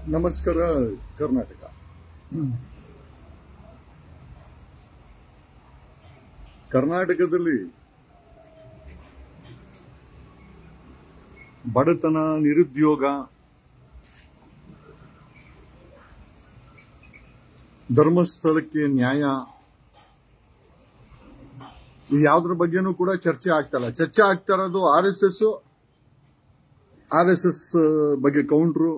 ನಮಸ್ಕಾರ ಕರ್ನಾಟಕ. ಕರ್ನಾಟಕದಲ್ಲಿ ಬಡತನ, ನಿರುದ್ಯೋಗ, ಧರ್ಮಸ್ಥಳಕ್ಕೆ ನ್ಯಾಯ, ಇದು ಯಾವುದ್ರ ಬಗ್ಗೆನೂ ಕೂಡ ಚರ್ಚೆ ಆಗ್ತಾ ಇಲ್ಲ. ಚರ್ಚೆ ಆಗ್ತಾ ಇರೋದು ಆರ್ ಎಸ್ ಎಸ್ ಬಗ್ಗೆ ಕೌಂಟ್ರು,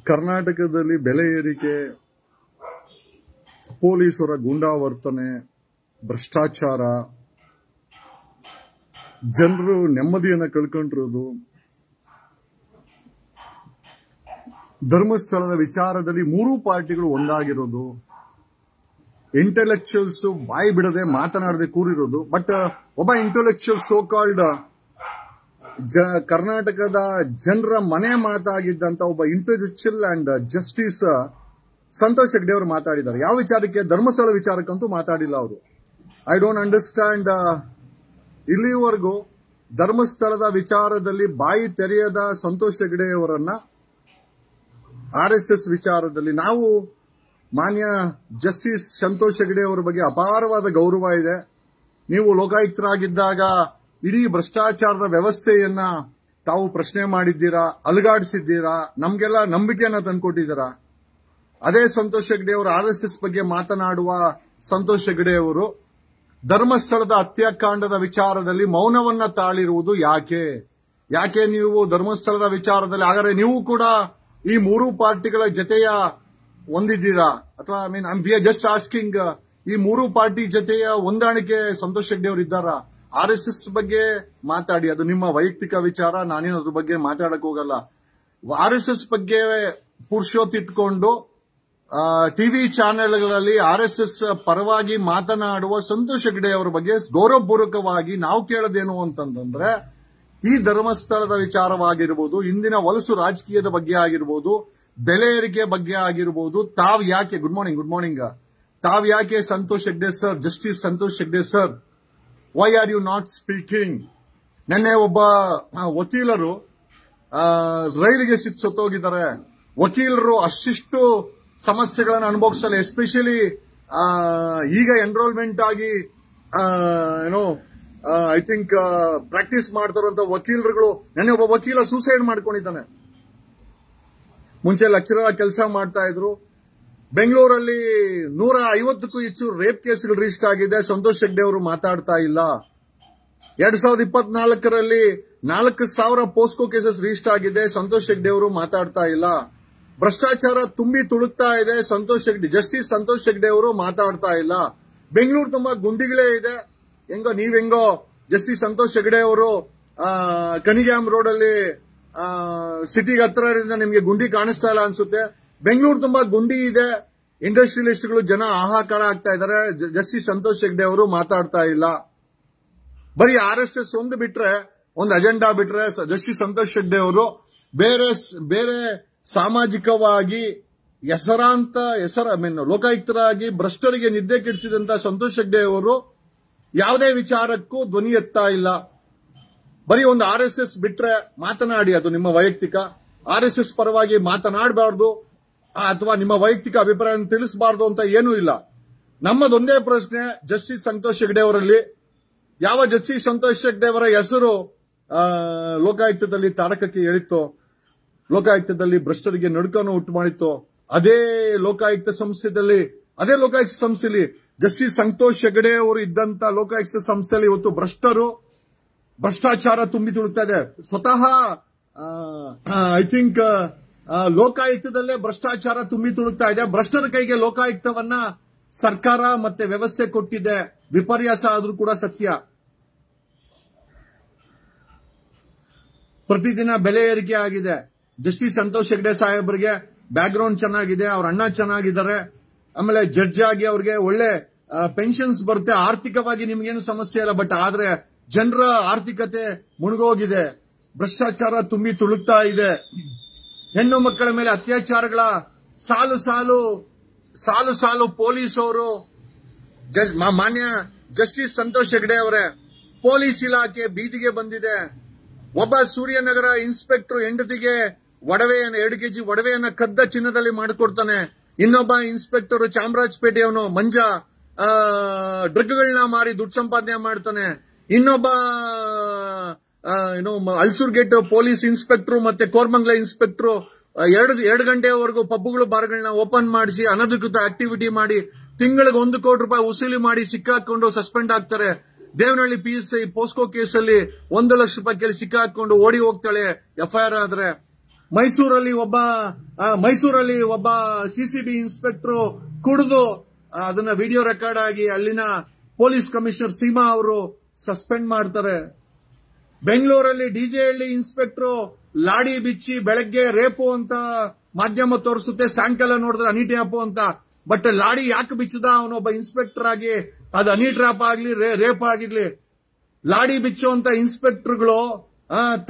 ಕರ್ನಾಟಕದಲ್ಲಿ ಬೆಲೆ ಏರಿಕೆ, ಪೊಲೀಸರ ಗೂಂಡಾವರ್ತನೆ, ಭ್ರಷ್ಟಾಚಾರ, ಜನರು ನೆಮ್ಮದಿಯನ್ನು ಕಳ್ಕೊಂಡಿರೋದು, ಧರ್ಮಸ್ಥಳದ ವಿಚಾರದಲ್ಲಿ ಮೂರೂ ಪಾರ್ಟಿಗಳು ಒಂದಾಗಿರೋದು, ಇಂಟೆಲೆಕ್ಚುಯಲ್ಸ್ ಬಾಯಿ ಬಿಡದೆ ಮಾತನಾಡದೆ ಕೂರಿರೋದು. ಬಟ್ ಒಬ್ಬ ಇಂಟೆಲೆಕ್ಚುಯಲ್ ಸೋ ಕಾಲ್ಡ್ ಕರ್ನಾಟಕದ ಜನರ ಮನೆ ಮಾತಾಗಿದ್ದಂತ ಒಬ್ಬ intellectual and justice Santosh Hegde ಅವರು ಮಾತಾಡಿದ್ದಾರೆ. ಯಾವ ವಿಚಾರಕ್ಕೆ? ಧರ್ಮಸ್ಥಳ ವಿಚಾರಕ್ಕಂತೂ ಮಾತಾಡಿಲ್ಲ ಅವರು. I don't understand. ಇಲ್ಲಿವರೆಗೂ ಧರ್ಮಸ್ಥಳದ ವಿಚಾರದಲ್ಲಿ ಬಾಯಿ ತೆರೆಯದ ಸಂತೋಷ್ ಹೆಗ್ಡೆ ಅವರನ್ನ RSS ವಿಚಾರದಲ್ಲಿ ನಾವು ಮಾನ್ಯ ಜಸ್ಟಿಸ್ ಸಂತೋಷ್ ಹೆಗ್ಡೆ ಅವರ ಬಗ್ಗೆ ಅಪಾರವಾದ ಗೌರವ ಇದೆ. ನೀವು ಲೋಕಾಯುಕ್ತರಾಗಿದ್ದಾಗ ಇಡೀ ಭ್ರಷ್ಟಾಚಾರದ ವ್ಯವಸ್ಥೆಯನ್ನ ತಾವು ಪ್ರಶ್ನೆ ಮಾಡಿದ್ದೀರಾ, ಅಲುಗಾಡಿಸಿದ್ದೀರಾ, ನಮ್ಗೆಲ್ಲ ನಂಬಿಕೆಯನ್ನ ತಂದ್ಕೊಟ್ಟಿದ್ದೀರಾ. ಅದೇ ಸಂತೋಷ್ ಹೆಗ್ಡೆ ಅವರು RSS ಬಗ್ಗೆ ಮಾತನಾಡುವ ಸಂತೋಷ್ ಹೆಗ್ಡೆ ಅವರು ಧರ್ಮಸ್ಥಳದ ಹತ್ಯಾಕಾಂಡದ ವಿಚಾರದಲ್ಲಿ ಮೌನವನ್ನ ತಾಳಿರುವುದು ಯಾಕೆ ನೀವು ಧರ್ಮಸ್ಥಳದ ವಿಚಾರದಲ್ಲಿ ಹಾಗಾದ್ರೆ ನೀವು ಕೂಡ ಈ ಮೂರು ಪಾರ್ಟಿಗಳ ಜೊತೆಯ ಹೊಂದಿದ್ದೀರಾ? ಅಥವಾ ವಿ ಆರ್ ಜಸ್ಟ್ ಆಸ್ಕಿಂಗ್, ಈ ಮೂರು ಪಾರ್ಟಿ ಜೊತೆಯ ಹೊಂದಾಣಿಕೆ ಸಂತೋಷ್ ಹೆಗ್ಡೆ ಅವರು ಇದ್ದಾರಾ? RSS ಬಗ್ಗೆ ಮಾತಾಡಿ, ಅದು ನಿಮ್ಮ ವೈಯಕ್ತಿಕ ವಿಚಾರ, ನಾನೇನು ಅದ್ರ ಬಗ್ಗೆ ಮಾತಾಡಕ್ ಹೋಗಲ್ಲ. RSS ಬಗ್ಗೆ ಪುರುಷೋತ್ತಿಟ್ಕೊಂಡು ಟಿವಿ ಚಾನೆಲ್ಗಳಲ್ಲಿ RSS ಪರವಾಗಿ ಮಾತನಾಡುವ ಸಂತೋಷ್ ಹೆಗ್ಡೆ ಅವರ ಬಗ್ಗೆ ಗೌರವಪೂರ್ವಕವಾಗಿ ನಾವು ಕೇಳೋದೇನು ಅಂತಂದ್ರೆ, ಈ ಧರ್ಮಸ್ಥಳದ ವಿಚಾರವಾಗಿರ್ಬೋದು, ಇಂದಿನ ಹೊಲಸು ರಾಜಕೀಯದ ಬಗ್ಗೆ ಆಗಿರ್ಬೋದು, ಬೆಲೆ ಏರಿಕೆ ಬಗ್ಗೆ ಆಗಿರ್ಬೋದು, ತಾವ್ ಯಾಕೆ ಗುಡ್ ಮಾರ್ನಿಂಗ್ ತಾವ್ ಯಾಕೆ Santosh Hegde sir, justice Santosh Hegde sir, why are you not speaking? ನಿನ್ನೆ ಒಬ್ಬ ವಕೀಲರು ರೈಲಿಗೆ ಸತ್ತೋಗಿದ್ದಾರೆ. ವಕೀಲರು ಅಷ್ಟಿಷ್ಟು ಸಮಸ್ಯೆಗಳನ್ನು ಅನುಭವಿಸಲ್ಲ. ಎಸ್ಪೆಷಲಿ ಈಗ ಎನ್ರೋಲ್ಮೆಂಟ್ ಆಗಿ ಐ ಥಿಂಕ್ ಪ್ರಾಕ್ಟೀಸ್ ಮಾಡ್ತಾರಂತ ವಕೀಲರುಗಳು. ನೆನ್ನೆ ಒಬ್ಬ ವಕೀಲ ಸೂಸೈಡ್ ಮಾಡ್ಕೊಂಡಿದ್ದಾನೆ. ಮುಂಚೆ ಲೆಕ್ಚರರ್ ಆಗಿ ಕೆಲಸ ಮಾಡ್ತಾ ಇದ್ರು. ಬೆಂಗಳೂರಲ್ಲಿ 150ಕ್ಕೂ ಹೆಚ್ಚು ರೇಪ್ ಕೇಸ್ಗಳು ರಿಜಿಸ್ಟರ್ ಆಗಿದೆ. ಸಂತೋಷ್ ಹೆಗ್ಡೆ ಅವರು ಮಾತಾಡ್ತಾ ಇಲ್ಲ. 2024ರಲ್ಲಿ 4,000 ಪೋಸ್ಕೋ ಕೇಸಸ್ ರಿಜಿಸ್ಟರ್ ಆಗಿದೆ. ಸಂತೋಷ್ ಹೆಗ್ಡೆ ಅವರು ಮಾತಾಡ್ತಾ ಇಲ್ಲ. ಭ್ರಷ್ಟಾಚಾರ ತುಂಬಿ ತುಳುಕ್ತಾ ಇದೆ. ಜಸ್ಟಿಸ್ ಸಂತೋಷ್ ಹೆಗ್ಡೆ ಅವರು ಮಾತಾಡ್ತಾ ಇಲ್ಲ. ಬೆಂಗಳೂರು ತುಂಬಾ ಗುಂಡಿಗಳೇ ಇದೆ. ನೀವೆಂಗೋ ಜಸ್ಟಿಸ್ ಸಂತೋಷ್ ಹೆಗ್ಡೆ ಅವರು ಕನಿಗ್ಯಾಮ್ ರೋಡ್ ಅಲ್ಲಿ ಸಿಟಿಗೆ ಹತ್ತಿರದಿಂದ ನಿಮ್ಗೆ ಗುಂಡಿ ಕಾಣಿಸ್ತಾ ಇಲ್ಲ ಅನ್ಸುತ್ತೆ. ಬೆಂಗಳೂರು ತುಂಬಾ ಗುಂಡಿ ಇದೆ. ಇಂಡಸ್ಟ್ರಿಯಲಿಸ್ಟ್ಗಳು ಜನ ಹಾಹಾಕಾರ ಆಗ್ತಾ ಇದ್ದಾರೆ. ಜಸ್ಟಿಸ್ ಸಂತೋಷ್ ಹೆಗ್ಡೆ ಅವರು ಮಾತಾಡ್ತಾ ಇಲ್ಲ. ಬರೀ RSS ಒಂದು ಅಜೆಂಡಾ ಬಿಟ್ರೆ ಜಸ್ಟಿಸ್ ಸಂತೋಷ್ ಹೆಗ್ಡೆ ಅವರು ಬೇರೆ ಸಾಮಾಜಿಕವಾಗಿ ಲೋಕಾಯುಕ್ತರಾಗಿ ಭ್ರಷ್ಟರಿಗೆ ನಿದ್ದೆ ಕೆಡಿಸಿದಂತ ಸಂತೋಷ್ ಹೆಗ್ಡೆ ಅವರು ಯಾವುದೇ ವಿಚಾರಕ್ಕೂ ಧ್ವನಿ ಎತ್ತಾ ಇಲ್ಲ. ಬರೀ ಒಂದು RSS ಬಿಟ್ರೆ ಮಾತನಾಡಿ, ಅದು ನಿಮ್ಮ ವೈಯಕ್ತಿಕ. RSS ಪರವಾಗಿ ಮಾತನಾಡಬಾರ್ದು ಅಥವಾ ನಿಮ್ಮ ವೈಯಕ್ತಿಕ ಅಭಿಪ್ರಾಯ ತಿಳಿಸಬಾರ್ದು ಅಂತ ಏನೂ ಇಲ್ಲ. ನಮ್ಮದೊಂದೇ ಪ್ರಶ್ನೆ, ಜಸ್ಟಿಸ್ ಸಂತೋಷ್ ಹೆಗ್ಡೆ ಅವರಲ್ಲಿ ಯಾವ ಜಸ್ಟಿಸ್ ಸಂತೋಷ್ ಹೆಗ್ಡೆ ಅವರ ಹೆಸರು ಲೋಕಾಯುಕ್ತದಲ್ಲಿ ತಾರಕಕ್ಕೆ ಹೇಳಿತ್ತೋ, ಲೋಕಾಯುಕ್ತದಲ್ಲಿ ಭ್ರಷ್ಟರಿಗೆ ನಡುಕನ್ನು ಉಂಟು ಮಾಡಿತ್ತೋ, ಅದೇ ಲೋಕಾಯುಕ್ತ ಸಂಸ್ಥೆಯಲ್ಲಿ ಜಸ್ಟಿಸ್ ಸಂತೋಷ್ ಹೆಗ್ಡೆ ಅವರು ಇದ್ದಂತ ಲೋಕಾಯುಕ್ತ ಸಂಸ್ಥೆಯಲ್ಲಿ ಇವತ್ತು ಭ್ರಷ್ಟಾಚಾರ ತುಂಬಿ ತುಳುತ್ತಾ ಇದೆ. ಸ್ವತಃ ಐ ಥಿಂಕ್ ಲೋಕಾಯುಕ್ತದಲ್ಲೇ ಭ್ರಷ್ಟಾಚಾರ ತುಂಬಿ ತುಳುಕ್ತಾ ಇದೆ. ಭ್ರಷ್ಟರ ಕೈಗೆ ಲೋಕಾಯುಕ್ತವನ್ನ ಸರ್ಕಾರ ಮತ್ತೆ ವ್ಯವಸ್ಥೆ ಕೊಟ್ಟಿದೆ. ವಿಪರ್ಯಾಸ ಆದ್ರೂ ಕೂಡ ಸತ್ಯ. ಪ್ರತಿದಿನ ಬೆಲೆ ಏರಿಕೆ ಆಗಿದೆ. ಜಸ್ಟಿಸ್ ಸಂತೋಷ್ ಹೆಗ್ಡೆ ಸಾಹೇಬರಿಗೆ ಬ್ಯಾಕ್ ಗ್ರೌಂಡ್ ಚೆನ್ನಾಗಿದೆ, ಅವ್ರ ಅಣ್ಣ ಚೆನ್ನಾಗಿದ್ದಾರೆ, ಆಮೇಲೆ ಜಡ್ಜ್ ಆಗಿ ಅವ್ರಿಗೆ ಒಳ್ಳೆ ಪೆನ್ಷನ್ಸ್ ಬರುತ್ತೆ. ಆರ್ಥಿಕವಾಗಿ ನಿಮ್ಗೇನು ಸಮಸ್ಯೆ ಇಲ್ಲ. ಬಟ್ ಆದ್ರೆ ಜನರ ಆರ್ಥಿಕತೆ ಮುಳುಗೋಗಿದೆ. ಭ್ರಷ್ಟಾಚಾರ ತುಂಬಿ ತುಳುಕ್ತಾ ಇದೆ. ಹೆಣ್ಣು ಮಕ್ಕಳ ಮೇಲೆ ಅತ್ಯಾಚಾರಗಳ ಸಾಲು ಪೊಲೀಸ್ ಅವರು ಮಾನ್ಯ ಜಸ್ಟಿಸ್ ಸಂತೋಷ್ ಹೆಗ್ಡೆ ಅವರೇ, ಪೊಲೀಸ್ ಇಲಾಖೆ ಬೀದಿಗೆ ಬಂದಿದೆ. ಒಬ್ಬ ಸೂರ್ಯನಗರ ಇನ್ಸ್ಪೆಕ್ಟರ್ ಹೆಂಡತಿಗೆ ಒಡವೆಯನ್ನು 2 kg ಒಡವೆಯನ್ನ ಕದ್ದ ಚಿನ್ನದಲ್ಲಿ ಮಾಡಿಕೊಡ್ತಾನೆ. ಇನ್ನೊಬ್ಬ ಇನ್ಸ್ಪೆಕ್ಟರ್ ಚಾಮರಾಜಪೇಟೆಯವನು ಮಂಜ ಡ್ರಗ್ಗಳನ್ನ ಮಾರಿ ದುಡ್ಡು ಸಂಪಾದನೆ ಮಾಡ್ತಾನೆ. ಇನ್ನೊಬ್ಬ ಅಲ್ಸೂರ್ ಗೇಟ್ ಪೊಲೀಸ್ ಇನ್ಸ್ಪೆಕ್ಟರ್ ಮತ್ತೆ ಕೋರ್ಮಂಗ್ಲ ಇನ್ಸ್ಪೆಕ್ಟರ್ 2 ಗಂಟೆವರೆಗೂ ಪಬ್ಗಳು ಬಾರ್ಗಳನ್ನ ಓಪನ್ ಮಾಡಿಸಿ ಅನಧಿಕೃತ ಆಕ್ಟಿವಿಟಿ ಮಾಡಿ ತಿಂಗಳಿಗೆ 1 ಕೋಟಿ ರೂಪಾಯಿ ವಸೂಲಿ ಮಾಡಿ ಸಿಕ್ಕಾಕೊಂಡು ಸಸ್ಪೆಂಡ್ ಆಗ್ತಾರೆ. ದೇವನಹಳ್ಳಿ PSI ಪೋಸ್ಕೋ ಕೇಸಲ್ಲಿ 1 ಲಕ್ಷ ರೂಪಾಯಿ ಕೇಳಿ ಸಿಕ್ಕಾಕೊಂಡು ಓಡಿ ಹೋಗ್ತಾಳೆ FIR ಆದ್ರೆ. ಮೈಸೂರಲ್ಲಿ ಒಬ್ಬ CCB ಇನ್ಸ್ಪೆಕ್ಟರ್ ಕುಡಿದು ಅದನ್ನ ವಿಡಿಯೋ ರೆಕಾರ್ಡ್ ಆಗಿ ಅಲ್ಲಿನ ಪೊಲೀಸ್ ಕಮಿಷನರ್ ಸೀಮಾ ಅವರು ಸಸ್ಪೆಂಡ್ ಮಾಡ್ತಾರೆ. ಬೆಂಗಳೂರಲ್ಲಿ DJ ಇನ್ಸ್ಪೆಕ್ಟರ್ ಲಾಡಿ ಬಿಚ್ಚಿ ಬೆಳಗ್ಗೆ ರೇಪು ಅಂತ ಮಾಧ್ಯಮ ತೋರಿಸುತ್ತೆ, ಸಾಯಂಕಾಲ ನೋಡಿದ್ರೆ ಹನಿ ಟ್ರ್ಯಾಪು ಅಂತ. ಬಟ್ ಲಾಡಿ ಯಾಕೆ ಬಿಚ್ಚದ ಅವನೊಬ್ಬ ಇನ್ಸ್ಪೆಕ್ಟರ್ ಆಗಿ, ಅದು ಹನಿ ಟ್ರ್ಯಾಪ್ ಆಗ್ಲಿ ರೇಪ್ ಆಗಿರ್ಲಿ, ಲಾಡಿ ಬಿಚ್ಚುವಂತ ಇನ್ಸ್ಪೆಕ್ಟರ್ಗಳು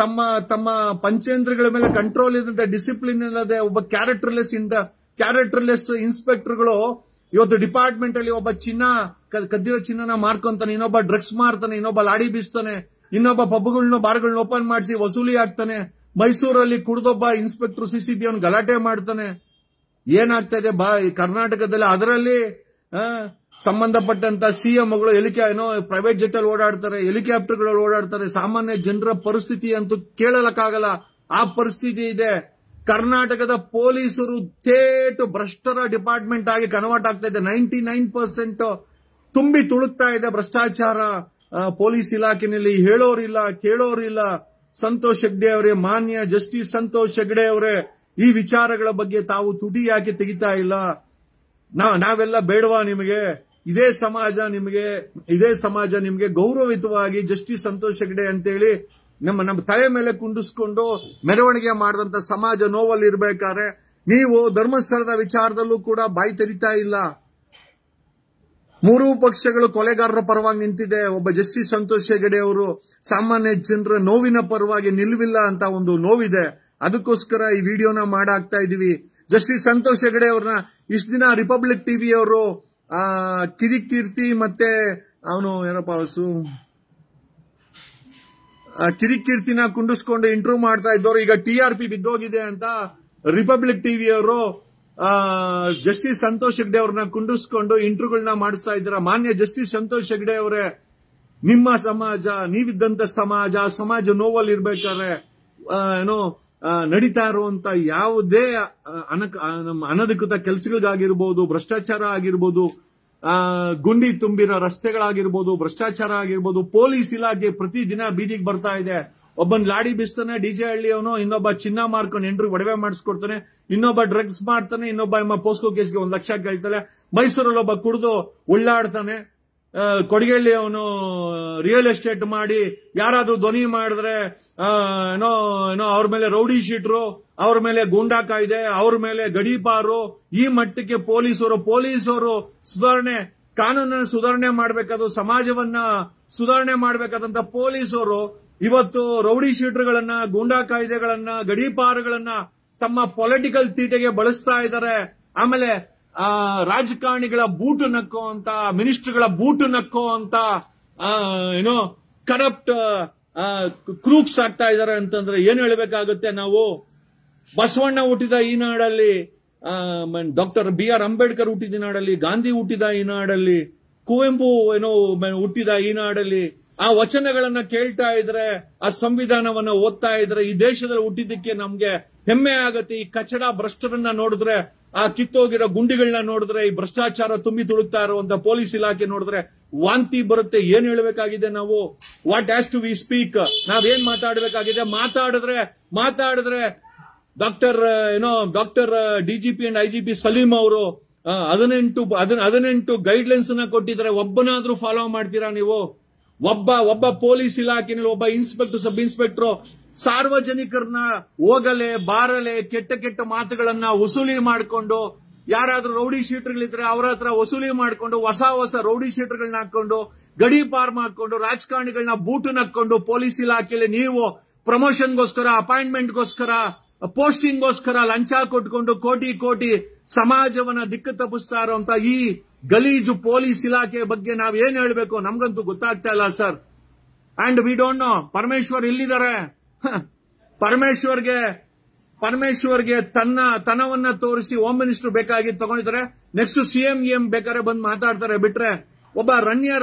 ತಮ್ಮ ಪಂಚೇಂದ್ರಗಳ ಮೇಲೆ ಕಂಟ್ರೋಲ್ ಇಲ್ಲದೆ ಡಿಸಿಪ್ಲಿನ್ ಇಲ್ಲದೆ ಒಬ್ಬ ಕ್ಯಾರೆಕ್ಟರ್ಲೆಸ್ ಇನ್ಸ್ಪೆಕ್ಟರ್ಗಳು ಇವತ್ತು ಡಿಪಾರ್ಟ್ಮೆಂಟ್ ಅಲ್ಲಿ ಒಬ್ಬ ಕದ್ದಿರೋ ಚಿನ್ನನ ಮಾರ್ಕೊಂತಾನೆ, ಇನ್ನೊಬ್ಬ ಡ್ರಗ್ಸ್ ಮಾರ್ತಾನೆ, ಇನ್ನೊಬ್ಬ ಲಾಡಿ ಬೀಸ್ತಾನೆ, ಇನ್ನೊಬ್ಬ ಪಬ್ಗಳನ್ನ ಬಾರ್ಗಳನ್ನ ಓಪನ್ ಮಾಡಿಸಿ ವಸೂಲಿ ಆಗ್ತಾನೆ. ಮೈಸೂರಲ್ಲಿ ಕುಡ್ದೊಬ್ಬ ಇನ್ಸ್ಪೆಕ್ಟರ್ CCB ಅವನು ಗಲಾಟೆ ಮಾಡ್ತಾನೆ. ಏನಾಗ್ತಾ ಇದೆ ಕರ್ನಾಟಕದಲ್ಲಿ? ಅದರಲ್ಲಿ ಸಂಬಂಧಪಟ್ಟಂತ CMಗಳು ಪ್ರೈವೇಟ್ ಜೆಟ್ ಅಲ್ಲಿ ಓಡಾಡ್ತಾರೆ, ಹೆಲಿಕಾಪ್ಟರ್ಗಳಲ್ಲಿ ಓಡಾಡ್ತಾರೆ. ಸಾಮಾನ್ಯ ಜನರ ಪರಿಸ್ಥಿತಿ ಅಂತೂ ಕೇಳಲಕ್ಕಾಗಲ್ಲ, ಆ ಪರಿಸ್ಥಿತಿ ಇದೆ. ಕರ್ನಾಟಕದ ಪೊಲೀಸರು ಥೇಟ್ ಭ್ರಷ್ಟರ ಡಿಪಾರ್ಟ್ಮೆಂಟ್ ಆಗಿ ಕನ್ವರ್ಟ್ ಆಗ್ತಾ ಇದೆ. 99% ತುಂಬಿ ತುಳುಕ್ತಾ ಇದೆ ಭ್ರಷ್ಟಾಚಾರ ಪೊಲೀಸ್ ಇಲಾಖೆಯಲ್ಲಿ. ಹೇಳೋರಿಲ್ಲ ಕೇಳೋರಿಲ್ಲ. ಸಂತೋಷ್ ಹೆಗ್ಡೆ ಅವರೇ, ಮಾನ್ಯ ಜಸ್ಟಿಸ್ ಸಂತೋಷ್ ಹೆಗ್ಡೆ ಅವರೇ, ಈ ವಿಚಾರಗಳ ಬಗ್ಗೆ ತಾವು ತುಟಿ ಯಾಕೆ ತೆಗಿತಾ ಇಲ್ಲ? ನಾವೆಲ್ಲ ಬೇಡವಾ ನಿಮಗೆ? ಇದೇ ಸಮಾಜ ನಿಮಗೆ ಗೌರವಯುತವಾಗಿ ಜಸ್ಟಿಸ್ ಸಂತೋಷ್ ಹೆಗ್ಡೆ ಅಂತೇಳಿ ನಮ್ಮ ತಲೆ ಮೇಲೆ ಕುಂಡಿಸ್ಕೊಂಡು ಮೆರವಣಿಗೆ ಮಾಡಿದಂತ ಸಮಾಜ ನೋವಲ್ಲಿ ಇರ್ಬೇಕಾದ್ರೆ ನೀವು ಧರ್ಮಸ್ಥಳದ ವಿಚಾರದಲ್ಲೂ ಕೂಡ ಬಾಯಿ ತೆರಿತಾ ಇಲ್ಲ. 3 ಪಕ್ಷಗಳು ಕೊಲೆಗಾರರ ಪರವಾಗಿ ನಿಂತಿದೆ. ಒಬ್ಬ ಜಸ್ಟಿಸ್ ಸಂತೋಷ್ ಹೆಗ್ಡೆ ಅವರು ಸಾಮಾನ್ಯ ಜನರ ನೋವಿನ ಪರವಾಗಿ ನಿಲ್ಲುವಿಲ್ಲ ಅಂತ ಒಂದು ನೋವಿದೆ. ಅದಕ್ಕೋಸ್ಕರ ಈ ವಿಡಿಯೋನ ಮಾಡಾಕ್ತಾ ಇದೀವಿ. ಜಸ್ಟಿಸ್ ಸಂತೋಷ್ ಹೆಗ್ಡೆ ಅವ್ರನ್ನ ಇಷ್ಟ ದಿನ ರಿಪಬ್ಲಿಕ್ ಟಿವಿ ಅವರು ಕಿರಿಕೀರ್ತಿ ಮತ್ತೆ ಅವನು ಕಿರಿಕೀರ್ತಿನ ಕುಂಡಿಸ್ಕೊಂಡು ಇಂಟರ್ವ್ಯೂ ಮಾಡ್ತಾ ಇದ್ದವರು ಈಗ TRP ಬಿದ್ದೋಗಿದೆ ಅಂತ ರಿಪಬ್ಲಿಕ್ ಟಿವಿ ಅವರು ಜಸ್ಟಿಸ್ ಸಂತೋಷ್ ಹೆಗ್ಡೆ ಅವ್ರನ್ನ ಕುಂಡಿಸ್ಕೊಂಡು ಇಂಟರ್ವ್ಯೂಗಳನ್ನ ಮಾಡಿಸ್ತಾ ಇದ್ದೀರಾ. ಮಾನ್ಯ ಜಸ್ಟಿಸ್ ಸಂತೋಷ್ ಹೆಗ್ಡೆ ಅವರೇ, ನಿಮ್ಮ ಸಮಾಜ, ನೀವಿದ್ದಂತ ಸಮಾಜ ನೋವಲ್ಲಿ ಇರ್ಬೇಕಾದ್ರೆ ನಡೀತಾ ಇರುವಂತ ಯಾವುದೇ ಅನಧಿಕೃತ ಕೆಲಸಗಳಿಗಾಗಿರ್ಬೋದು, ಭ್ರಷ್ಟಾಚಾರ ಆಗಿರ್ಬೋದು, ಗುಂಡಿ ತುಂಬಿರೋ ರಸ್ತೆಗಳಾಗಿರ್ಬೋದು, ಭ್ರಷ್ಟಾಚಾರ ಆಗಿರ್ಬೋದು, ಪೊಲೀಸ್ ಇಲಾಖೆ ಪ್ರತಿದಿನ ಬೀದಿಗೆ ಬರ್ತಾ ಇದೆ. ಒಬ್ಬನ್ ಲಾಡಿ ಬಿಸ್ತಾನೆ DJ ಹಳ್ಳಿಯವನು, ಇನ್ನೊಬ್ಬ ಚಿನ್ನ ಮಾರ್ಕೊಂಡು ಎಂಟ್ರಿಗೆ ಒಡವೆ ಮಾಡಿಸ್ಕೊಡ್ತಾನೆ, ಇನ್ನೊಬ್ಬ ಡ್ರಗ್ಸ್ ಮಾಡ್ತಾನೆ, ಇನ್ನೊಬ್ಬ ಪೋಸ್ಕೋ ಕೇಸ್ಗೆ 1 ಲಕ್ಷ ಕೇಳ್ತಾಳೆ. ಮೈಸೂರಲ್ಲಿ ಒಬ್ಬ ಕುಡಿದು ಉಳ್ಳಾಡ್ತಾನೆ. ಕೊಡಗೇಳಿ ಅವನು ರಿಯಲ್ ಎಸ್ಟೇಟ್ ಮಾಡಿ ಯಾರಾದ್ರೂ ಧ್ವನಿ ಮಾಡಿದ್ರೆ ಅವ್ರ ಮೇಲೆ ರೌಡಿ ಶೀಟ್ರು, ಅವ್ರ ಮೇಲೆ ಗೂಂಡಾ ಕಾಯ್ದೆ, ಅವ್ರ ಮೇಲೆ ಗಡೀಪಾರು, ಈ ಮಟ್ಟಕ್ಕೆ ಪೊಲೀಸರು ಕಾನೂನನ್ನು ಸುಧಾರಣೆ ಮಾಡಬೇಕಾದ, ಸಮಾಜವನ್ನ ಸುಧಾರಣೆ ಮಾಡಬೇಕಾದಂತ ಪೊಲೀಸರು ಇವತ್ತು ರೌಡಿ ಶೀಟರ್ಗಳನ್ನ, ಗೂಂಡಾ ಕಾಯ್ದೆಗಳನ್ನ, ಗಡೀಪಾರುಗಳನ್ನ ತಮ್ಮ ಪೊಲಿಟಿಕಲ್ ತೀಟೆಗೆ ಬಳಸ್ತಾ ಇದ್ದಾರೆ. ಆಮೇಲೆ ರಾಜಕಾರಣಿಗಳ ಬೂಟು ನಕ್ಕೋ ಅಂತ, ಮಿನಿಸ್ಟರ್ಗಳ ಬೂಟು ನಕ್ಕೋ ಅಂತ ಕರಪ್ಟ್ ಕ್ರೂಕ್ಸ್ ಆಗ್ತಾ ಇದ್ದಾರೆ ಅಂತಂದ್ರೆ ಏನ್ ಹೇಳ್ಬೇಕಾಗುತ್ತೆ ನಾವು? ಬಸವಣ್ಣ ಹುಟ್ಟಿದ ಈ ನಾಡಲ್ಲಿ, ಡಾಕ್ಟರ್ BR ಅಂಬೇಡ್ಕರ್ ಹುಟ್ಟಿದ ನಾಡಲ್ಲಿ, ಗಾಂಧಿ ಹುಟ್ಟಿದ ಈ ನಾಡಲ್ಲಿ, ಕುವೆಂಪು ಹುಟ್ಟಿದ ಈ ನಾಡಲ್ಲಿ, ಆ ವಚನಗಳನ್ನ ಕೇಳ್ತಾ ಇದ್ರೆ, ಆ ಸಂವಿಧಾನವನ್ನ ಓದ್ತಾ ಇದ್ರೆ, ಈ ದೇಶದಲ್ಲಿ ಹುಟ್ಟಿದ್ದಕ್ಕೆ ನಮ್ಗೆ ಹೆಮ್ಮೆ ಆಗತ್ತೆ. ಈ ಕಚಡ ಭ್ರಷ್ಟರನ್ನ ನೋಡಿದ್ರೆ, ಆ ಕಿತ್ತೋಗಿರೋ ಗುಂಡಿಗಳನ್ನ ನೋಡಿದ್ರೆ, ಈ ಭ್ರಷ್ಟಾಚಾರ ತುಂಬಿ ತುಳುಕ್ತಾ ಇರುವಂತ ಪೊಲೀಸ್ ಇಲಾಖೆ ನೋಡಿದ್ರೆ ವಾಂತಿ ಬರುತ್ತೆ. ಏನ್ ಹೇಳ್ಬೇಕಾಗಿದೆ ನಾವು? What has to we speak? ನಾವೇನ್ ಮಾತಾಡಬೇಕಾಗಿದೆ? ಮಾತಾಡಿದ್ರೆ doctor DGP and IGP Salim ಅವರು 18 ಗೈಡ್ಲೈನ್ಸ್ ಅನ್ನ ಕೊಟ್ಟಿದ್ದಾರೆ. ಒಬ್ಬನಾದ್ರೂ ಫಾಲೋ ಮಾಡ್ತೀರಾ ನೀವು? ಒಬ್ಬ ಪೊಲೀಸ್ ಇಲಾಖೆಯಲ್ಲಿ ಒಬ್ಬ ಇನ್ಸ್ಪೆಕ್ಟರ್, ಸಬ್ ಇನ್ಸ್ಪೆಕ್ಟರ್ ಸಾರ್ವಜನಿಕರನ್ನ ಹೋಗಲೆ ಬಾರಲೆ ಕೆಟ್ಟ ಮಾತುಗಳನ್ನ ವಸೂಲಿ ಮಾಡಿಕೊಂಡು, ಯಾರಾದ್ರೂ ರೌಡಿ ಶೀಟರ್ಗಳಿದ್ರೆ ಅವ್ರ ಹತ್ರ ವಸೂಲಿ ಮಾಡಿಕೊಂಡು, ಹೊಸ ರೌಡಿ ಶೀಟರ್ಗಳನ್ನ ಹಾಕೊಂಡು, ಗಡೀಪಾರ್ ಮಾಡ್ಕೊಂಡು, ರಾಜಕಾರಣಿಗಳನ್ನ ಬೂಟನ್ ಹಾಕೊಂಡು ಪೊಲೀಸ್ ಇಲಾಖೆಯಲ್ಲಿ ನೀವು ಪ್ರಮೋಷನ್ಗೋಸ್ಕರ, ಅಪಾಯಿಂಟ್ಮೆಂಟ್ಗೋಸ್ಕರ, ಪೋಸ್ಟಿಂಗ್ಗೋಸ್ಕರ ಲಂಚ ಕೊಟ್ಕೊಂಡು ಕೋಟಿ ಸಮಾಜವನ್ನ ದಿಕ್ಕು ತಪ್ಪಿಸ್ತಾ ಇರುವಂತ ಈ ಗಲೀಜು ಪೊಲೀಸ್ ಇಲಾಖೆ ಬಗ್ಗೆ ನಾವ್ ಏನ್ ಹೇಳ್ಬೇಕು? ನಮ್ಗಂತೂ ಗೊತ್ತಾಗ್ತಾ ಇಲ್ಲ sir. And we don't know Parameshwar ಎಲ್ಲಿದ್ದಾರೆ? ಪರಮೇಶ್ವರ್ಗೆ ತನವನ್ನ ತೋರಿಸಿ ಹೋಮ್ ಮಿನಿಸ್ಟರ್ ಬೇಕಾಗಿ ತಗೊಂಡಿದ್ದಾರೆ. ನೆಕ್ಸ್ಟ್ ಸಿಎಂ ಬೇಕಾದ್ರೆ ಬಂದು ಮಾತಾಡ್ತಾರೆ. ಬಿಟ್ರೆ ಒಬ್ಬ ರನ್ಯಾ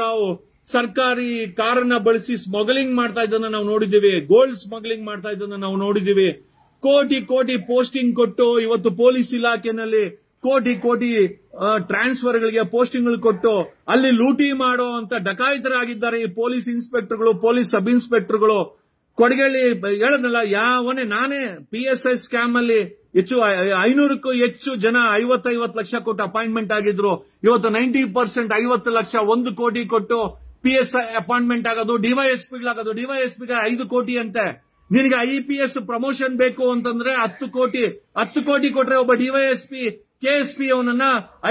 ರಾವ್ ಸರ್ಕಾರಿ ಕಾರನ್ನ ಬಳಸಿ ಸ್ಮಗ್ಲಿಂಗ್ ಮಾಡ್ತಾ ಇದ್ದನ್ನ ನಾವು ನೋಡಿದ್ದೀವಿ. ಗೋಲ್ಡ್ ಸ್ಮಗ್ಲಿಂಗ್ ಮಾಡ್ತಾ ಇದ್ದನ್ನ ನಾವು ನೋಡಿದ್ದೀವಿ. ಕೋಟಿ ಪೋಸ್ಟಿಂಗ್ ಕೊಟ್ಟು ಇವತ್ತು ಪೊಲೀಸ್ ಇಲಾಖೆನಲ್ಲಿ ಕೋಟಿ ಟ್ರಾನ್ಸ್ಫರ್ಗಳಿಗೆ ಪೋಸ್ಟಿಂಗ್ ಕೊಟ್ಟು ಅಲ್ಲಿ ಲೂಟಿ ಮಾಡೋ ಅಂತ ಡಕಾಯಿತರಾಗಿದ್ದಾರೆ ಈ ಪೊಲೀಸ್ ಇನ್ಸ್ಪೆಕ್ಟರ್ಗಳು, ಪೊಲೀಸ್ ಸಬ್ ಇನ್ಸ್ಪೆಕ್ಟರ್ಗಳು. ಕೊಡಗಳ್ಳಿ ಹೇಳದ್ನಲ್ಲ, ನಾನೇ PSI ಸ್ಕ್ಯಾಮ್ ಅಲ್ಲಿ 500ಕ್ಕೂ ಹೆಚ್ಚು ಜನ 50 ಲಕ್ಷ ಕೊಟ್ಟು ಅಪಾಯಿಂಟ್ಮೆಂಟ್ ಆಗಿದ್ರು. ಇವತ್ತು 90% 50 ಲಕ್ಷ 1 ಕೋಟಿ ಕೊಟ್ಟು PSI ಅಪಾಯಿಂಟ್ಮೆಂಟ್ ಆಗೋದು, ಡಿವೈಎಸ್ಪಿಗಳಾಗೋದು. ಡಿವೈಎಸ್ಪಿಗೆ 5 ಕೋಟಿ ಅಂತೆ. ನಿನಗೆ IPS ಪ್ರಮೋಷನ್ ಬೇಕು ಅಂತಂದ್ರೆ 10 ಕೋಟಿ ಕೊಟ್ರೆ ಒಬ್ಬ ಡಿವೈಎಸ್ಪಿ KSP ಅವನನ್ನ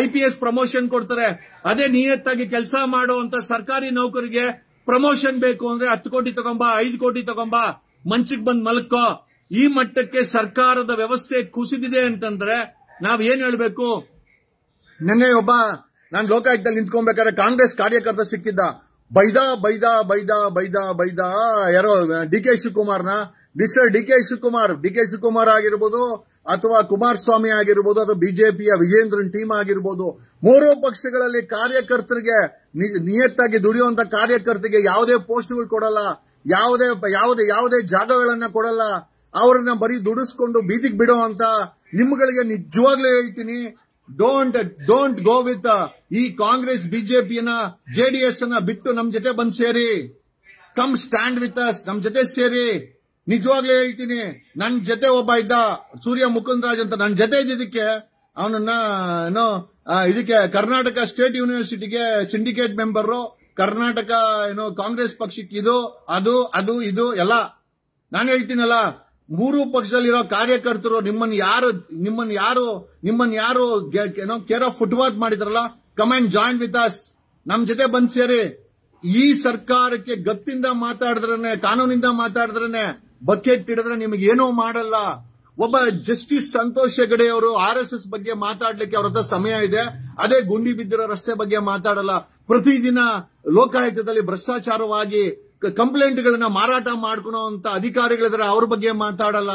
IPS ಪ್ರಮೋಷನ್ ಕೊಡ್ತಾರೆ. ಅದೇ ನಿಯತ್ತಾಗಿ ಕೆಲಸ ಮಾಡುವಂತ ಸರ್ಕಾರಿ ನೌಕರಿಗೆ ಪ್ರಮೋಷನ್ ಬೇಕು ಅಂದ್ರೆ 10 ಕೋಟಿ ತಗೊಂಬ, 5 ಕೋಟಿ ತಗೊಂಬ, ಮಂಚಕ್ಕೆ ಬಂದ್ ಮಲ್ಕೋ. ಈ ಮಟ್ಟಕ್ಕೆ ಸರ್ಕಾರದ ವ್ಯವಸ್ಥೆ ಕುಸಿದಿದೆ ಅಂತಂದ್ರೆ ನಾವ್ ಏನ್ ಹೇಳ್ಬೇಕು? ನಿನ್ನೆ ನಾನು ಲೋಕಾಯುಕ್ತದಲ್ಲಿ ನಿಂತ್ಕೊಬೇಕಾದ್ರೆ ಕಾಂಗ್ರೆಸ್ ಕಾರ್ಯಕರ್ತ ಸಿಕ್ಕಿದ್ದ. ಬೈದ ಯಾರೋ DK ಶಿವಕುಮಾರ್ನ, ಮಿಸ್ಟರ್ DK ಶಿವಕುಮಾರ್ ಆಗಿರ್ಬೋದು, ಅಥವಾ ಕುಮಾರಸ್ವಾಮಿ ಆಗಿರ್ಬೋದು, ಅಥವಾ ಬಿಜೆಪಿಯ ವಿಜೇಂದ್ರನ್ ಟೀಮ್ ಆಗಿರ್ಬೋದು, 3 ಪಕ್ಷಗಳಲ್ಲಿ ಕಾರ್ಯಕರ್ತರಿಗೆ ನಿಯತ್ತಾಗಿ ದುಡಿಯುವಂತ ಕಾರ್ಯಕರ್ತರಿಗೆ ಯಾವುದೇ ಪೋಸ್ಟ್ಗಳು ಕೊಡಲ್ಲ, ಯಾವುದೇ ಜಾಗಗಳನ್ನ ಕೊಡಲ್ಲ. ಅವರನ್ನ ಬರೀ ದುಡಿಸ್ಕೊಂಡು ಬೀದಿಗೆ ಬಿಡೋ ಅಂತ ನಿಮ್ಗಳಿಗೆ ನಿಜವಾಗ್ಲೂ ಹೇಳ್ತೀನಿ, ಡೋಂಟ್ ಗೋ ವಿತ್ ಈ ಕಾಂಗ್ರೆಸ್ ಬಿಜೆಪಿಯನ್ನ JDS ಅನ್ನ ಬಿಟ್ಟು ನಮ್ ಜೊತೆ ಬಂದ್ ಸೇರಿ. ಕಮ್ ಸ್ಟ್ಯಾಂಡ್ ವಿತ್ ಅಸ್, ನಮ್ ಜೊತೆ ಸೇರಿ. ನಿಜವಾಗ್ಲೂ ಹೇಳ್ತೀನಿ, ನನ್ ಜೊತೆ ಒಬ್ಬ ಇದ್ದ, ಸೂರ್ಯ ಮುಕುಂದರಾಜ್ ಅಂತ. ನನ್ ಜೊತೆ ಇದ್ದಿದ್ದಕ್ಕೆ ಅವನನ್ನ ಇದಕ್ಕೆ ಕರ್ನಾಟಕ ಸ್ಟೇಟ್ ಯೂನಿವರ್ಸಿಟಿಗೆ ಸಿಂಡಿಕೇಟ್ ಮೆಂಬರ್, ಕರ್ನಾಟಕ ಕಾಂಗ್ರೆಸ್ ಪಕ್ಷಕ್ಕೆ ಇದು ಎಲ್ಲ ನಾನು ಹೇಳ್ತೀನಲ್ಲ. 3 ಪಕ್ಷದಲ್ಲಿರೋ ಕಾರ್ಯಕರ್ತರು ನಿಮ್ಮನ್ನ ಯಾರು ಕೇರ್ ಆಫ್ ಫುಟ್ಪಾತ್ ಮಾಡಿದ್ರಲ್ಲ, come and join with us, ನಮ್ ಜೊತೆ ಬಂದ್ ಸೇರಿ. ಈ ಸರ್ಕಾರಕ್ಕೆ ಗತ್ತಿಂದ ಮಾತಾಡಿದ್ರೇನೆ, ಕಾನೂನಿಂದ ಮಾತಾಡಿದ್ರೇನೆ, ಬಕೆಟ್ ಹಿಡಿದ್ರೆ ನಿಮಗೆ ಏನೂ ಮಾಡಲ್ಲ. ಒಬ್ಬ ಜಸ್ಟಿಸ್ ಸಂತೋಷ್ ಹೆಗಡೆ ಅವರು RSS ಬಗ್ಗೆ ಮಾತಾಡ್ಲಿಕ್ಕೆ ಅವ್ರ ಹತ್ರ ಸಮಯ ಇದೆ, ಅದೇ ಗುಂಡಿ ಬಿದ್ದಿರೋ ರಸ್ತೆ ಬಗ್ಗೆ ಮಾತಾಡಲ್ಲ. ಪ್ರತಿದಿನ ಲೋಕಾಯುಕ್ತದಲ್ಲಿ ಭ್ರಷ್ಟಾಚಾರವಾಗಿ ಕಂಪ್ಲೇಂಟ್ಗಳನ್ನ ಮಾರಾಟ ಮಾಡ್ಕೊಳೋ ಅಂತ ಅಧಿಕಾರಿಗಳಿದ್ರೆ ಅವ್ರ ಬಗ್ಗೆ ಮಾತಾಡಲ್ಲ.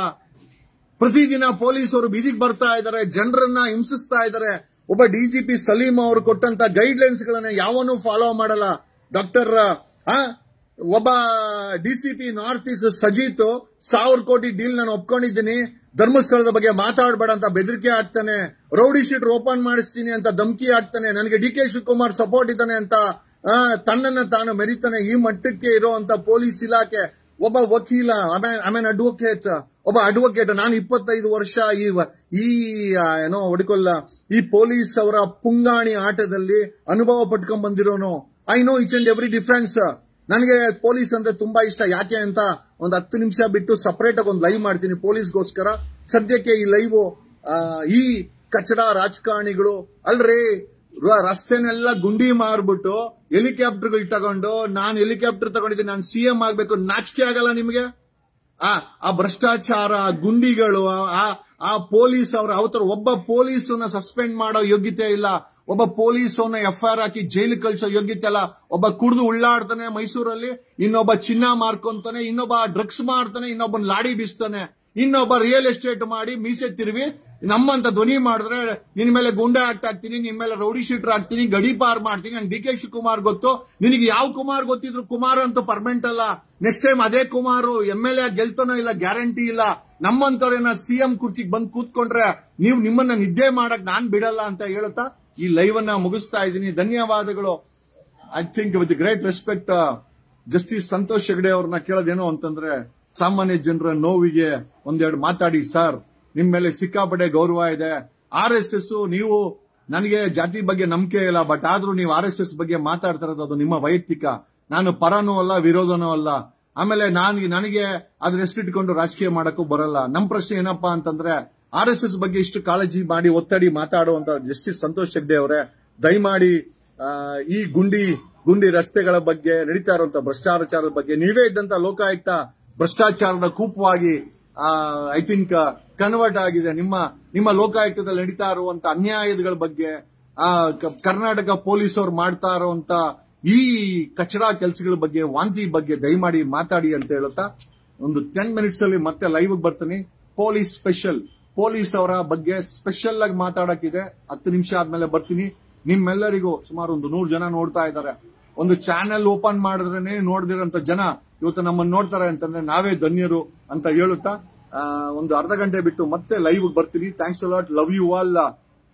ಪ್ರತಿದಿನ ಪೊಲೀಸರು ಬೀದಿಗೆ ಬರ್ತಾ ಇದ್ದಾರೆ, ಜನರನ್ನ ಹಿಂಸಿಸ್ತಾ ಇದ್ದಾರೆ. ಒಬ್ಬ DGP ಸಲೀಂ ಅವರು ಕೊಟ್ಟಂತ ಗೈಡ್ ಲೈನ್ಸ್ ಗಳನ್ನ ಯಾವನ್ನೂ ಫಾಲೋ ಮಾಡಲ್ಲ. ಒಬ್ಬ DCP ನಾರ್ತ್ ಈಸ್ಟ್ ಸಜಿತ್ 1000 ಕೋಟಿ ಡೀಲ್ ನಾನು ಒಪ್ಕೊಂಡಿದ್ದೀನಿ, ಧರ್ಮಸ್ಥಳದ ಬಗ್ಗೆ ಮಾತಾಡಬೇಡ ಅಂತ ಬೆದರಿಕೆ ಆಗ್ತಾನೆ. ರೌಡಿ ಶೀಟರ್ ಓಪನ್ ಮಾಡಿಸ್ತೀನಿ ಅಂತ ಧಮಕಿ ಆಗ್ತಾನೆ. ನನಗೆ DK ಶಿವಕುಮಾರ್ ಸಪೋರ್ಟ್ ಇದ್ದಾನೆ ಅಂತ ತನ್ನನ್ನ ತಾನು ಮೆರಿತಾನೆ. ಈ ಮಟ್ಟಕ್ಕೆ ಇರುವಂತ ಪೊಲೀಸ್ ಇಲಾಖೆ. ಒಬ್ಬ ವಕೀಲ, ಒಬ್ಬ ಅಡ್ವೊಕೇಟ್. ನಾನು 25 ವರ್ಷ ಈ ಪೊಲೀಸ್ ಅವರ ಪುಂಗಾಣಿ ಆಟದಲ್ಲಿ ಅನುಭವ ಪಟ್ಕೊಂಡ್ ಬಂದಿರೋನು. I know each and every difference. ನನಗೆ ಪೊಲೀಸ್ ಅಂದ್ರೆ ತುಂಬಾ ಇಷ್ಟ. ಯಾಕೆ ಅಂತ ಒಂದು 10 ನಿಮಿಷ ಬಿಟ್ಟು ಸಪರೇಟ್ ಆಗಿ ಒಂದು ಲೈವ್ ಮಾಡ್ತೀನಿ ಪೊಲೀಸ್ಗೋಸ್ಕರ. ಸದ್ಯಕ್ಕೆ ಈ ಲೈವ್ ಈ ಕಚಡ ರಾಜಕಾರಣಿಗಳು ಅಲ್ರಿ ರಸ್ತೆನೆಲ್ಲ ಗುಂಡಿ ಮಾರ್ಬಿಟ್ಟು ಹೆಲಿಕಾಪ್ಟರ್ಗಳು ತಗೊಂಡು, ನಾನು ಹೆಲಿಕಾಪ್ಟರ್ ತಗೊಂಡಿದ್ದೀನಿ, ನಾನು CM ಆಗ್ಬೇಕು, ನಾಚಿಕೆ ಆಗಲ್ಲ ನಿಮಗೆ? ಆ ಭ್ರಷ್ಟಾಚಾರ ಗುಂಡಿಗಳು, ಆ ಪೊಲೀಸ್ ಅವರ ಒಬ್ಬ ಪೊಲೀಸನ್ನ ಸಸ್ಪೆಂಡ್ ಮಾಡೋ ಯೋಗ್ಯತೆ ಇಲ್ಲ. ಒಬ್ಬ ಪೊಲೀಸನ್ನ FIR ಹಾಕಿ ಜೈಲಿಗೆ ಕಳಿಸೋ ಯೋಗ್ಯತೆ ಇಲ್ಲ. ಒಬ್ಬ ಕುಡಿದು ಉಳ್ಳಾಡ್ತಾನೆ ಮೈಸೂರಲ್ಲಿ, ಇನ್ನೊಬ್ಬ ಚಿನ್ನ ಮಾರ್ಕೊಂತಾನೆ, ಇನ್ನೊಬ್ಬ ಡ್ರಗ್ಸ್ ಮಾರ್ತಾನೆ, ಇನ್ನೊಬ್ಬನ ಲಾಡಿ ಬೀಸ್ತಾನೆ, ಇನ್ನೊಬ್ಬ ರಿಯಲ್ ಎಸ್ಟೇಟ್ ಮಾಡಿ ಮೀಸೆ ತಿರುವಿ ನಮ್ಮಂತ ಧ್ವನಿ ಮಾಡಿದ್ರೆ ನಿನ್ ಮೇಲೆ ಗುಂಡಾ ಆಕ್ಟ್ ಆಗ್ತೀನಿ, ನಿನ್ ಮೇಲೆ ರೌಡಿ ಶೀಟರ್ ಆಗ್ತೀನಿ, ಗಡಿ ಪಾರ್ ಮಾಡ್ತೀನಿ. ನನ್ DK ಶಿವಕುಮಾರ್ ಗೊತ್ತು. ನಿನಗೆ ಯಾವ ಕುಮಾರ್ ಗೊತ್ತಿದ್ರು, ಕುಮಾರ್ ಅಂತೂ ಪರ್ಮನೆಂಟ್ ಅಲ್ಲ. ನೆಕ್ಸ್ಟ್ ಟೈಮ್ ಅದೇ ಕುಮಾರು MLA ಗೆಲ್ತಾನೋ ಇಲ್ಲ ಗ್ಯಾರಂಟಿ ಇಲ್ಲ. ನಮ್ಮಂತವ್ರೇನ CM ಕುರ್ಚಿಗೆ ಬಂದು ಕೂತ್ಕೊಂಡ್ರೆ ನಿಮ್ಮನ್ನ ನಿದ್ದೆ ಮಾಡಕ್ ನಾನ್ ಬಿಡಲ್ಲ ಅಂತ ಹೇಳುತ್ತಾ ಈ ಲೈವ್ ಅನ್ನ ಮುಗಿಸ್ತಾ ಇದ್ದೀನಿ. ಧನ್ಯವಾದಗಳು. I think with great respect justice Santosh Hegde ಅವ್ರನ್ನ ಕೇಳೋದೇನೋ ಅಂತಂದ್ರೆ, ಸಾಮಾನ್ಯ ಜನರ ನೋವಿಗೆ ಒಂದೆರಡು ಮಾತಾಡಿ ಸರ್. ನಿಮ್ ಮೇಲೆ ಸಿಕ್ಕಾಪಟ್ಟೆ ಗೌರವ ಇದೆ. RSS ನೀವು, ನನಗೆ ಜಾತಿ ಬಗ್ಗೆ ನಂಬಿಕೆ ಇಲ್ಲ, ಬಟ್ ಆದ್ರೂ ನೀವು RSS ಬಗ್ಗೆ ಮಾತಾಡ್ತಾ ಇರೋದು ಅದು ನಿಮ್ಮ ವೈಯಕ್ತಿಕ. ನಾನು ಪರನೂ ಅಲ್ಲ, ವಿರೋಧನೂ ಅಲ್ಲ. ಆಮೇಲೆ ನನಗೆ ಅದ್ರ ಹೆಸರಿಟ್ಕೊಂಡು ರಾಜಕೀಯ ಮಾಡಕ್ಕೂ ಬರಲ್ಲ. ನಮ್ ಪ್ರಶ್ನೆ ಏನಪ್ಪಾ ಅಂತಂದ್ರೆ, RSS ಬಗ್ಗೆ ಇಷ್ಟು ಕಾಳಜಿ ಮಾಡಿ ಒತ್ತಡಿ ಮಾತಾಡುವಂತ ಜಸ್ಟಿಸ್ ಸಂತೋಷ್ ಹೆಗ್ಡೆ ಅವರೇ, ದಯಮಾಡಿ ಈ ಗುಂಡಿ ರಸ್ತೆಗಳ ಬಗ್ಗೆ, ನಡೀತಾ ಇರುವಂತ ಭ್ರಷ್ಟಾಚಾರದ ಬಗ್ಗೆ, ನೀವೇ ಇದ್ದಂತ ಲೋಕಾಯುಕ್ತ ಭ್ರಷ್ಟಾಚಾರದ ಕೂಪವಾಗಿ ಐ ಥಿಂಕ್ ಕನ್ವರ್ಟ್ ಆಗಿದೆ. ನಿಮ್ಮ ಲೋಕಾಯುಕ್ತದಲ್ಲಿ ನಡೀತಾ ಇರುವಂತ ಅನ್ಯಾಯಗಳ ಬಗ್ಗೆ, ಕರ್ನಾಟಕ ಪೊಲೀಸ್ ಅವ್ರು ಮಾಡ್ತಾ ಇರುವಂತ ಈ ಕಚಡಾ ಕೆಲಸಗಳ ಬಗ್ಗೆ, ವಾಂತಿ ಬಗ್ಗೆ ದಯಮಾಡಿ ಮಾತಾಡಿ ಅಂತ ಹೇಳುತ್ತಾ ಒಂದು 10 ಮಿನಿಟ್ಸ್ ಅಲ್ಲಿ ಮತ್ತೆ ಲೈವ್ ಬರ್ತೀನಿ. ಪೊಲೀಸ್ ಸ್ಪೆಷಲ್, ಪೊಲೀಸ್ ಅವರ ಬಗ್ಗೆ ಸ್ಪೆಷಲ್ ಆಗಿ ಮಾತಾಡಕ್ಕಿದೆ. 10 ನಿಮಿಷ ಆದ್ಮೇಲೆ ಬರ್ತೀನಿ. ನಿಮ್ಮೆಲ್ಲರಿಗೂ ಸುಮಾರು ಒಂದು 100 ಜನ ನೋಡ್ತಾ ಇದ್ದಾರೆ. ಒಂದು ಚಾನೆಲ್ ಓಪನ್ ಮಾಡಿದ್ರೇನೆ ನೋಡ್ದಿರೋಂತ ಜನ ಇವತ್ತು ನಮ್ಮನ್ನು ನೋಡ್ತಾರೆ ಅಂತಂದ್ರೆ ನಾವೇ ಧನ್ಯರು ಅಂತ ಹೇಳುತ್ತಾ ಒಂದು ಅರ್ಧ ಗಂಟೆ ಬಿಟ್ಟು ಮತ್ತೆ ಲೈವ್ ಬರ್ತೀನಿ. Thanks a lot, love you all.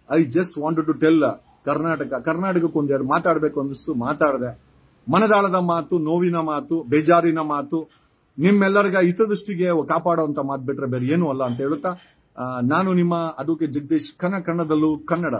I just wanted to tell ಕರ್ನಾಟಕಕ್ಕೆ ಒಂದೆರಡು ಮಾತಾಡಬೇಕು ಅನ್ನಿಸ್ತು, ಮಾತಾಡಿದೆ. ಮನದಾಳದ ಮಾತು, ನೋವಿನ ಮಾತು, ಬೇಜಾರಿನ ಮಾತು, ನಿಮ್ಮೆಲ್ಲರಿಗ ಹಿತದೃಷ್ಟಿಗೆ ಕಾಪಾಡುವಂತ ಮಾತು ಬಿಟ್ರೆ ಬೇರೆ ಏನೂ ಅಲ್ಲ ಅಂತ ಹೇಳುತ್ತಾ ನಾನು ನಿಮ್ಮ ಅಡ್ವೊಕೇಟ್ ಜಗದೀಶ್, ಕನ್ನಡದಲ್ಲೂ ಕನ್ನಡ.